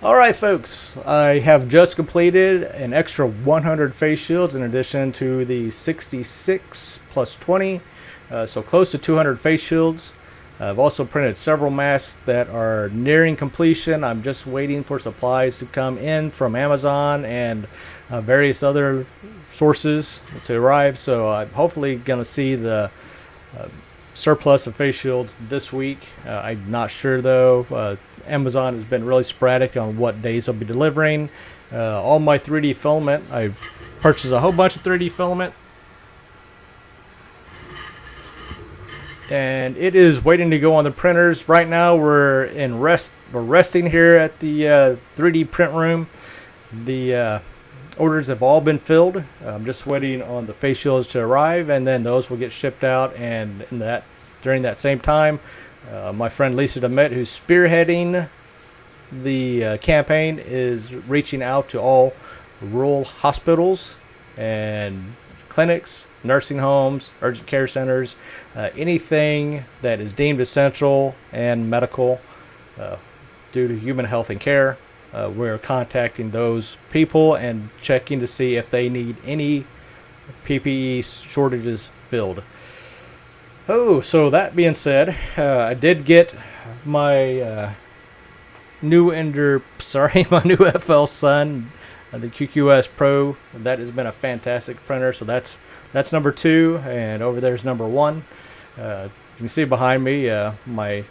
All right, folks, I have just completed an extra 100 face shields in addition to the 66 plus 20, so close to 200 face shields. I've also printed several masks that are nearing completion. I'm just waiting for supplies to come in from Amazon and various other sources to arrive. So I'm hopefully going to see the surplus of face shields this week. I'm not sure though. Amazon has been really sporadic on what days they'll be delivering. All my 3D filament, I've purchased a whole bunch of 3D filament, and it is waiting to go on the printers. Right now we're resting here at the 3D print room. The orders have all been filled. I'm just waiting on the face shields to arrive, and then those will get shipped out. And during that same time, my friend Lisa DeMett, who's spearheading the campaign, is reaching out to all rural hospitals and clinics, nursing homes, urgent care centers, anything that is deemed essential and medical due to human health and care. We're contacting those people and checking to see if they need any PPE shortages filled. Oh, so that being said, I did get my new my new FL Sun, the QQS Pro. That has been a fantastic printer. So that's number 2, and over there's number 1. You can see behind me, my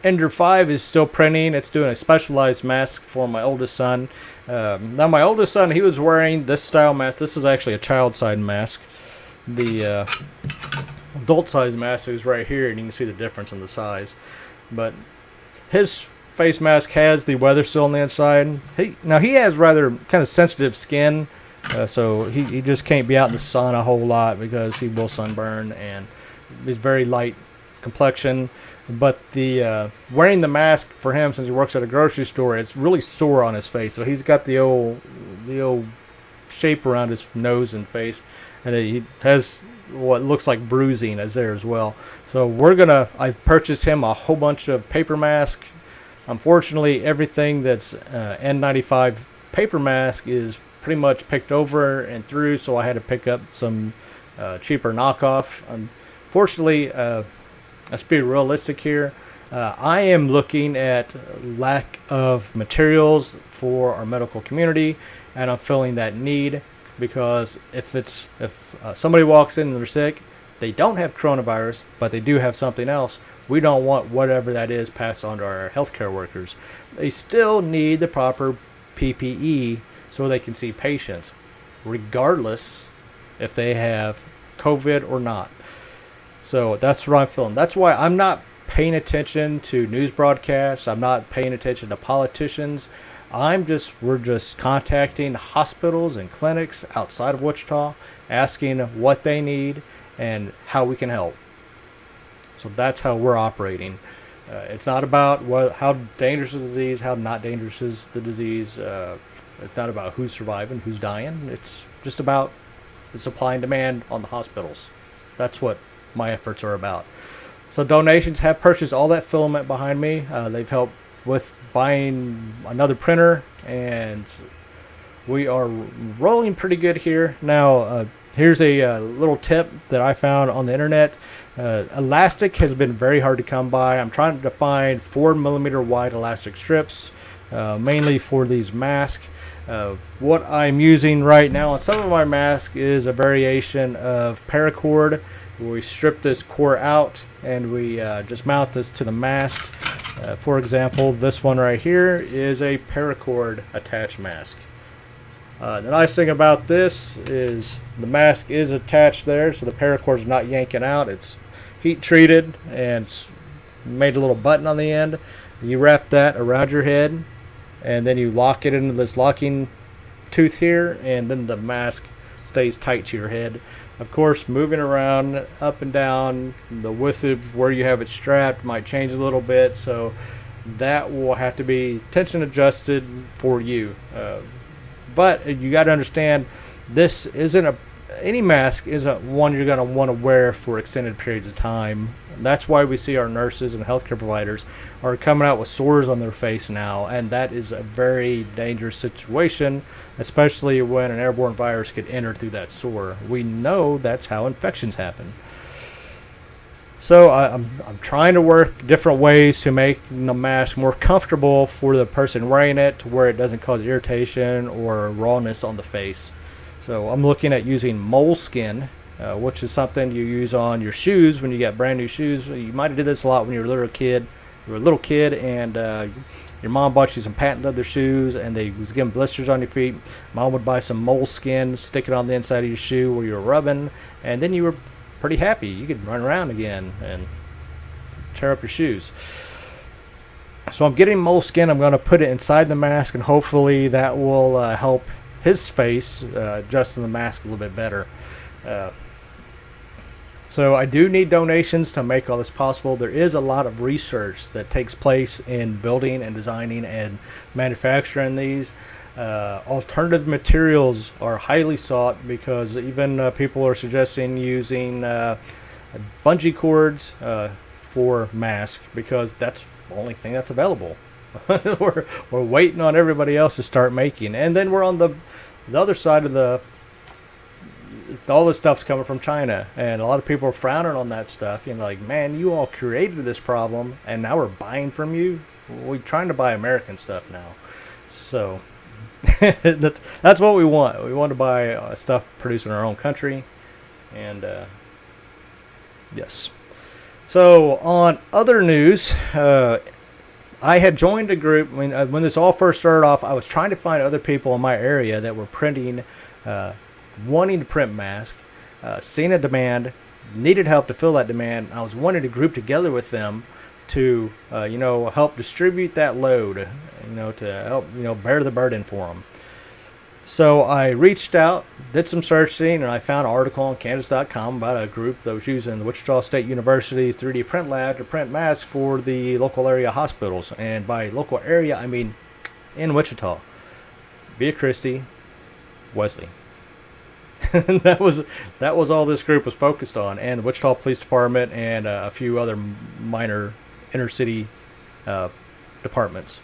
Ender 5 is still printing. It's doing a specialized mask for my oldest son. Now my oldest son, he was wearing this style mask. This is actually a child side mask. The adult size mask is right here, and you can see the difference in the size. But his face mask has the weather seal on the inside. He has rather kind of sensitive skin, so he just can't be out in the sun a whole lot because he will sunburn, and he's very light complexion. But the wearing the mask for him, since he works at a grocery store, it's really sore on his face. So he's got the old shape around his nose and face, and he has what looks like bruising is there as well. So I purchased him a whole bunch of paper masks. Unfortunately, everything that's N95 paper mask is pretty much picked over and through, so I had to pick up some cheaper knockoff. Unfortunately, let's be realistic here. I am looking at lack of materials for our medical community, and I'm filling that need. Because if somebody walks in and they're sick, they don't have coronavirus, but they do have something else, we don't want whatever that is passed on to our healthcare workers. They still need the proper PPE so they can see patients, regardless if they have COVID or not. So that's what I'm feeling. That's why I'm not paying attention to news broadcasts. I'm not paying attention to politicians. We're just contacting hospitals and clinics outside of Wichita, asking what they need and how we can help. So that's how we're operating. It's not about how dangerous is the disease, how not dangerous is the disease. It's not about who's surviving, who's dying. It's just about the supply and demand on the hospitals. That's what my efforts are about. So donations have purchased all that filament behind me. They've helped with buying another printer, and we are rolling pretty good here. Now, here's a little tip that I found on the internet. Elastic has been very hard to come by. I'm trying to find 4mm wide elastic strips, mainly for these masks. What I'm using right now on some of my masks is a variation of paracord. We strip this core out and we just mount this to the mask. For example, this one right here is a paracord attached mask. The nice thing about this is the mask is attached there, so the paracord is not yanking out. It's heat treated and made a little button on the end. You wrap that around your head, and then you lock it into this locking tooth here, and then the mask stays tight to your head. Of course, moving around up and down, the width of where you have it strapped might change a little bit, so that will have to be tension adjusted for you. But you got to understand, any mask isn't one you're going to want to wear for extended periods of time. That's why we see our nurses and healthcare providers are coming out with sores on their face now, and that is a very dangerous situation, especially when an airborne virus could enter through that sore. We know that's how infections happen. So I'm trying to work different ways to make the mask more comfortable for the person wearing it, to where it doesn't cause irritation or rawness on the face. So I'm looking at using moleskin, which is something you use on your shoes when you get brand new shoes. You might have did this a lot when you were a little kid. You were a little kid, and your mom bought you some patent leather shoes, and they was getting blisters on your feet. Mom would buy some moleskin, stick it on the inside of your shoe where you were rubbing, and then you were pretty happy. You could run around again and tear up your shoes. So I'm getting moleskin. I'm going to put it inside the mask, and hopefully that will help his face adjust to the mask a little bit better. So I do need donations to make all this possible. There is a lot of research that takes place in building and designing and manufacturing these. Alternative materials are highly sought, because even people are suggesting using bungee cords for masks, because that's the only thing that's available. we're waiting on everybody else to start making, and then we're on the other side of all this stuff's coming from China, and a lot of people are frowning on that stuff. Like, man, you all created this problem, and now we're buying from you. We're trying to buy American stuff now, so that's what we want. We want to buy stuff produced in our own country, and yes. So on other news, I had joined a group when this all first started off. I was trying to find other people in my area that were printing, wanting to print masks, seeing a demand, needed help to fill that demand. I was wanting to group together with them to help distribute that load, to help bear the burden for them. So I reached out, did some searching, and I found an article on Kansas.com about a group that was using the Wichita State University's 3D print lab to print masks for the local area hospitals. And by local area, I mean in Wichita, Via Christi, Wesley. that was all this group was focused on, and the Wichita Police Department and a few other minor inner city departments.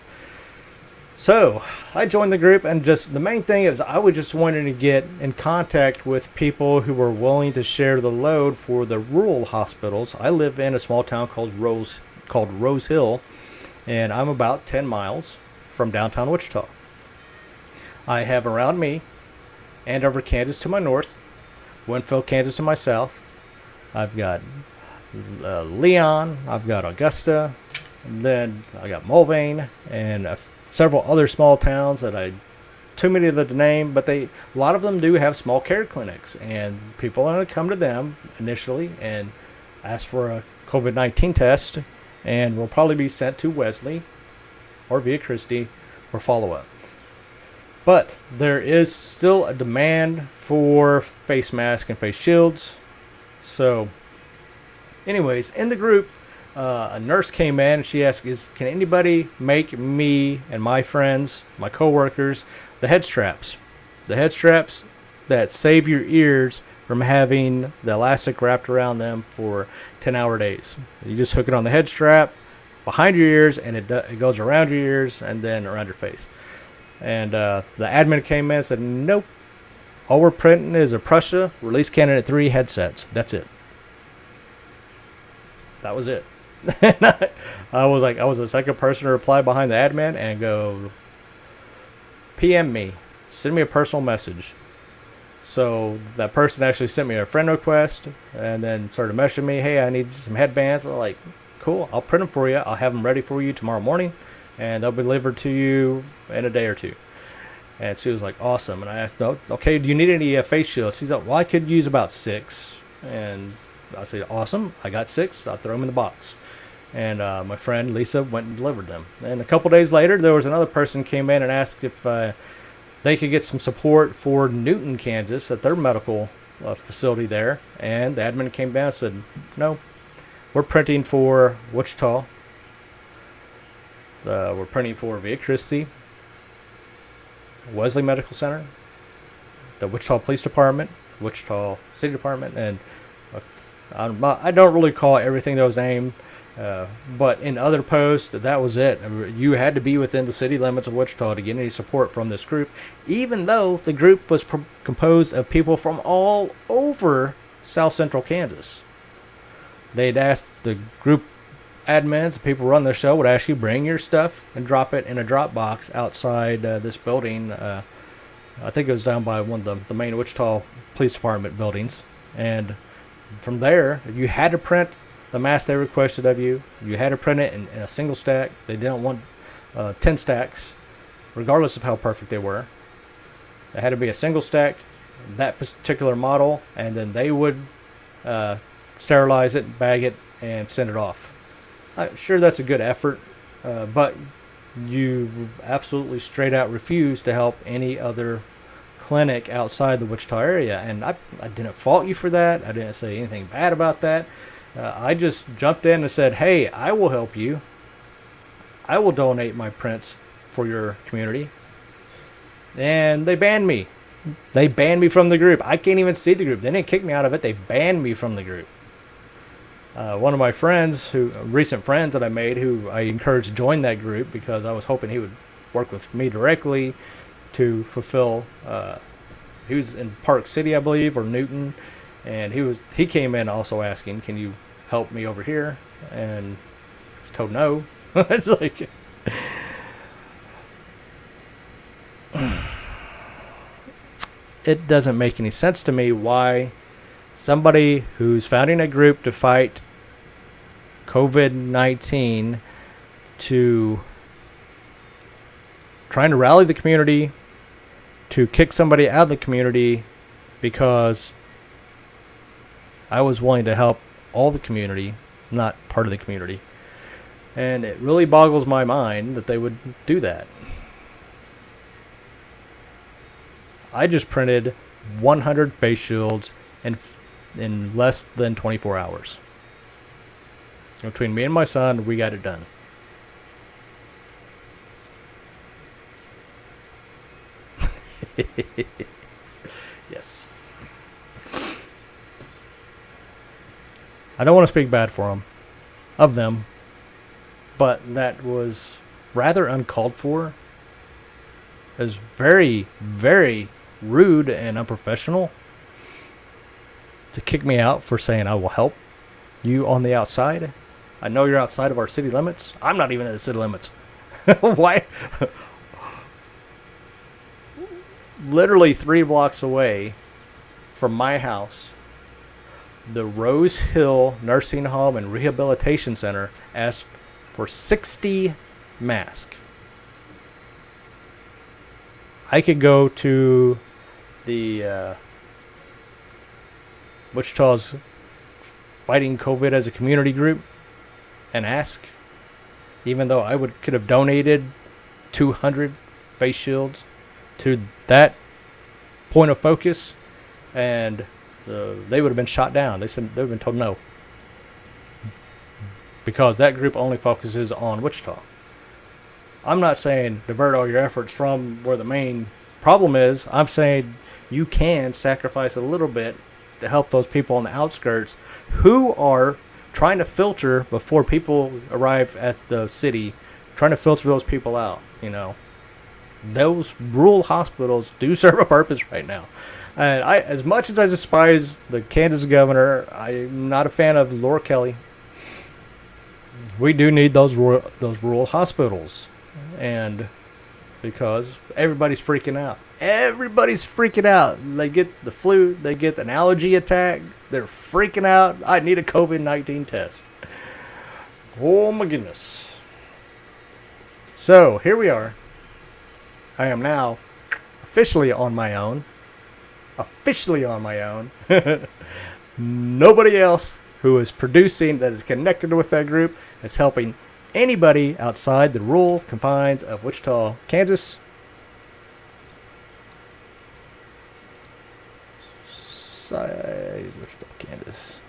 So I joined the group, and just the main thing is I was just wanting to get in contact with people who were willing to share the load for the rural hospitals. I live in a small town called Rose Hill, and I'm about 10 miles from downtown Wichita. I have around me Andover, Kansas to my north, Winfield, Kansas to my south. I've got Leon, I've got Augusta, and then I got Mulvane, and several other small towns that too many of them to name, but a lot of them do have small care clinics, and people are going to come to them initially and ask for a COVID-19 test, and will probably be sent to Wesley or Via Christi for follow-up. But there is still a demand for face masks and face shields. So anyways, in the group, a nurse came in and she asked, can anybody make me and my friends, my coworkers, the head straps? The head straps that save your ears from having the elastic wrapped around them for 10-hour days. You just hook it on the head strap behind your ears, and it goes around your ears and then around your face. And the admin came in and said, nope. All we're printing is a Prussia Release Candidate 3 headsets. That's it. That was it. I was the second person to reply behind the admin and go, PM me, send me a personal message. So that person actually sent me a friend request and then started messaging me, hey, I need some headbands. I'm like, cool, I'll print them for you. I'll have them ready for you tomorrow morning, and they'll be delivered to you in a day or two. And she was like, awesome. And I asked, okay, do you need any face shields? She's like, well, I could use about 6. And I said, awesome, I got 6. I'll throw them in the box. And my friend Lisa went and delivered them. And a couple days later, there was another person came in and asked if they could get some support for Newton, Kansas, at their medical facility there. And the admin came down and said, no, we're printing for Wichita. We're printing for Via Christi, Wesley Medical Center, the Wichita Police Department, Wichita City Department, and I don't really call everything that was named, but in other posts, that was it. You had to be within the city limits of Wichita to get any support from this group, even though the group was composed of people from all over South Central Kansas. They'd asked the group admins, the people who run the show, would ask you bring your stuff and drop it in a drop box outside this building. I think it was down by one of the main Wichita Police Department buildings. And from there, you had to print the mask they requested of you. You had to print it in a single stack. They didn't want 10 stacks, regardless of how perfect they were. It had to be a single stack, that particular model, and then they would sterilize it, bag it, and send it off. Sure, that's a good effort, but you absolutely straight out refuse to help any other clinic outside the Wichita area. And I didn't fault you for that. I didn't say anything bad about that. I just jumped in and said, hey, I will help you. I will donate my prints for your community. And they banned me. They banned me from the group. I can't even see the group. They didn't kick me out of it. They banned me from the group. One of my friends, recent friends that I made, who I encouraged to join that group because I was hoping he would work with me directly to fulfill. He was in Park City, I believe, or Newton, and he came in also asking, "Can you help me over here?" And I was told no. It's like it doesn't make any sense to me why somebody who's founding a group to fight COVID-19 to trying to rally the community to kick somebody out of the community because I was willing to help all the community, not part of the community. And it really boggles my mind that they would do that. I just printed 100 face shields in less than 24 hours. Between me and my son, we got it done. Yes. I don't want to speak bad for them, but that was rather uncalled for. It was very, very rude and unprofessional to kick me out for saying I will help you on the outside. I know you're outside of our city limits. I'm not even in the city limits. Why? Literally 3 blocks away from my house, the Rose Hill Nursing Home and Rehabilitation Center asked for 60 masks. I could go to the Wichita's Fighting COVID as a community group and ask, even though I could have donated 200 face shields to that point of focus, and they would have been shot down. They said they would have been told no, because that group only focuses on Wichita. I'm not saying divert all your efforts from where the main problem is. I'm saying you can sacrifice a little bit to help those people on the outskirts who are trying to filter before people arrive at the city, trying to filter those people out. You know, those rural hospitals do serve a purpose right now. And as much as I despise the Kansas governor, I'm not a fan of Laura Kelly. We do need those rural hospitals, and because everybody's freaking out. Everybody's freaking out. They get the flu. They get an allergy attack. They're freaking out. I need a COVID-19 test. Oh my goodness. So here we are. I am now officially on my own. Nobody else who is producing that is connected with that group is helping anybody outside the rural confines of Wichita, Kansas. Wichita, Kansas.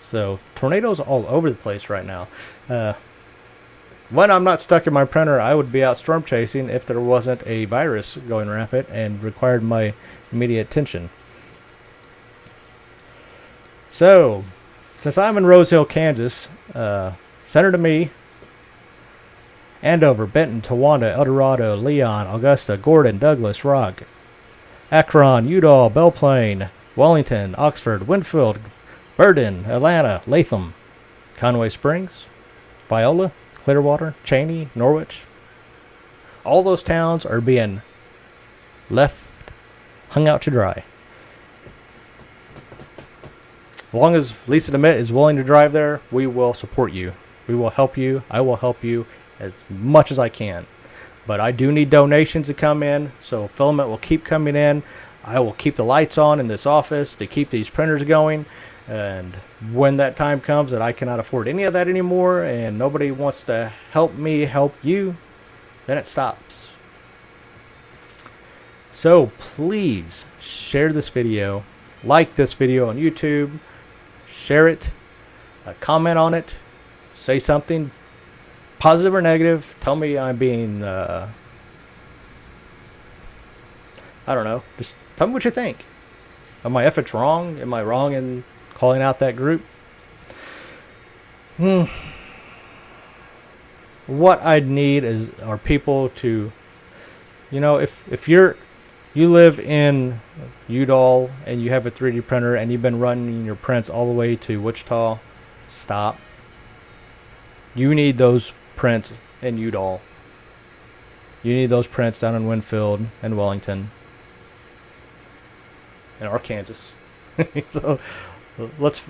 So tornadoes all over the place right now. When I'm not stuck in my printer, I would be out storm chasing if there wasn't a virus going rampant and required my immediate attention. So, since I'm in Rose Hill, Kansas, send her to me. Andover, Benton, Towanda, El Dorado, Leon, Augusta, Gordon, Douglas, Rock, Akron, Udall, Belle Plaine, Wellington, Oxford, Winfield, Burden, Atlanta, Latham, Conway Springs, Viola, Clearwater, Cheney, Norwich. All those towns are being left hung out to dry. As long as Lisa DeMitt is willing to drive there, we will support you. We will help you. I will help you as much as I can. But I do need donations to come in, so filament will keep coming in. I will keep the lights on in this office to keep these printers going. And when that time comes that I cannot afford any of that anymore and nobody wants to help me help you, then it stops. So please share this video, like this video on YouTube, share it, comment on it, say something positive or negative. Tell me I'm being, I don't know, just tell me what you think. Are my efforts wrong? Am I wrong in calling out that group? What I'd need are people to, if you live in Udall and you have a 3D printer and you've been running your prints all the way to Wichita, stop. You need those prints in Udall. You need those prints down in Winfield and Wellington and Arkansas. So let's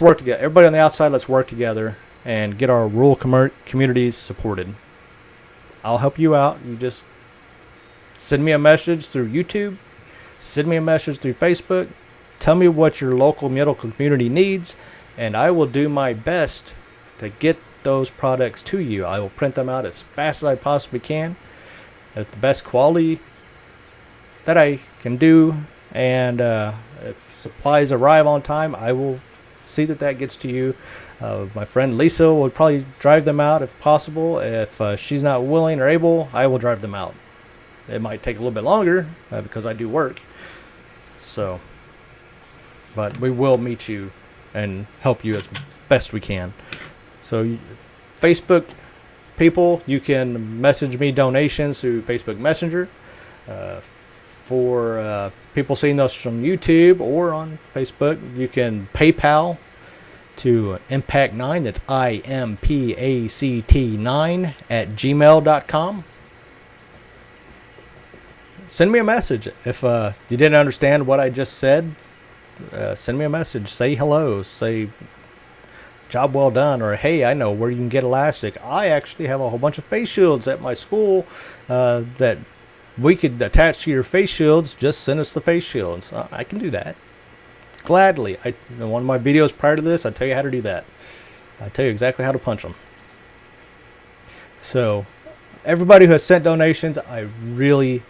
work together. Everybody on the outside, let's work together and get our rural communities supported. I'll help you out. You just send me a message through YouTube. Send me a message through Facebook. Tell me what your local medical community needs, and I will do my best to get those products to you. I will print them out as fast as I possibly can at the best quality that I can do. And if supplies arrive on time, I will see that gets to you. My friend Lisa will probably drive them out if possible. If she's not willing or able, I will drive them out. It might take a little bit longer because I do work. So, but we will meet you and help you as best we can. So, Facebook people, you can message me donations through Facebook Messenger. For people seeing those from YouTube or on Facebook, you can PayPal to Impact9. That's IMPACT9 at gmail.com. Send me a message. If you didn't understand what I just said, send me a message. Say hello. Say job well done, or hey, I know where you can get elastic. I actually have a whole bunch of face shields at my school that we could attach to your face shields. Just send us the face shields. I can do that gladly. In one of my videos prior to this, I tell you how to do that. I tell you exactly how to punch them. So everybody who has sent donations, I really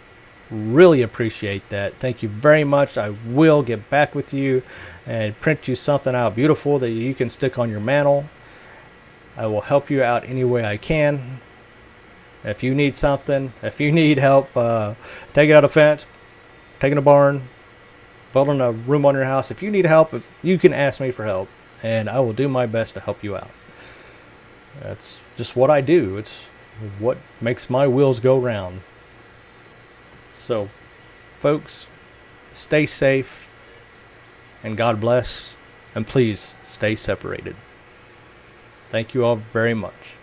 appreciate that. Thank you very much. I will get back with you and print you something out beautiful that you can stick on your mantle. I will help you out any way I can. If you need something, if you need help taking out a fence, taking a barn, building a room on your house, if you need help, if you can ask me for help, and I will do my best to help you out. That's just what I do. It's what makes my wheels go round. So, folks, stay safe, and God bless, and please stay separated. Thank you all very much.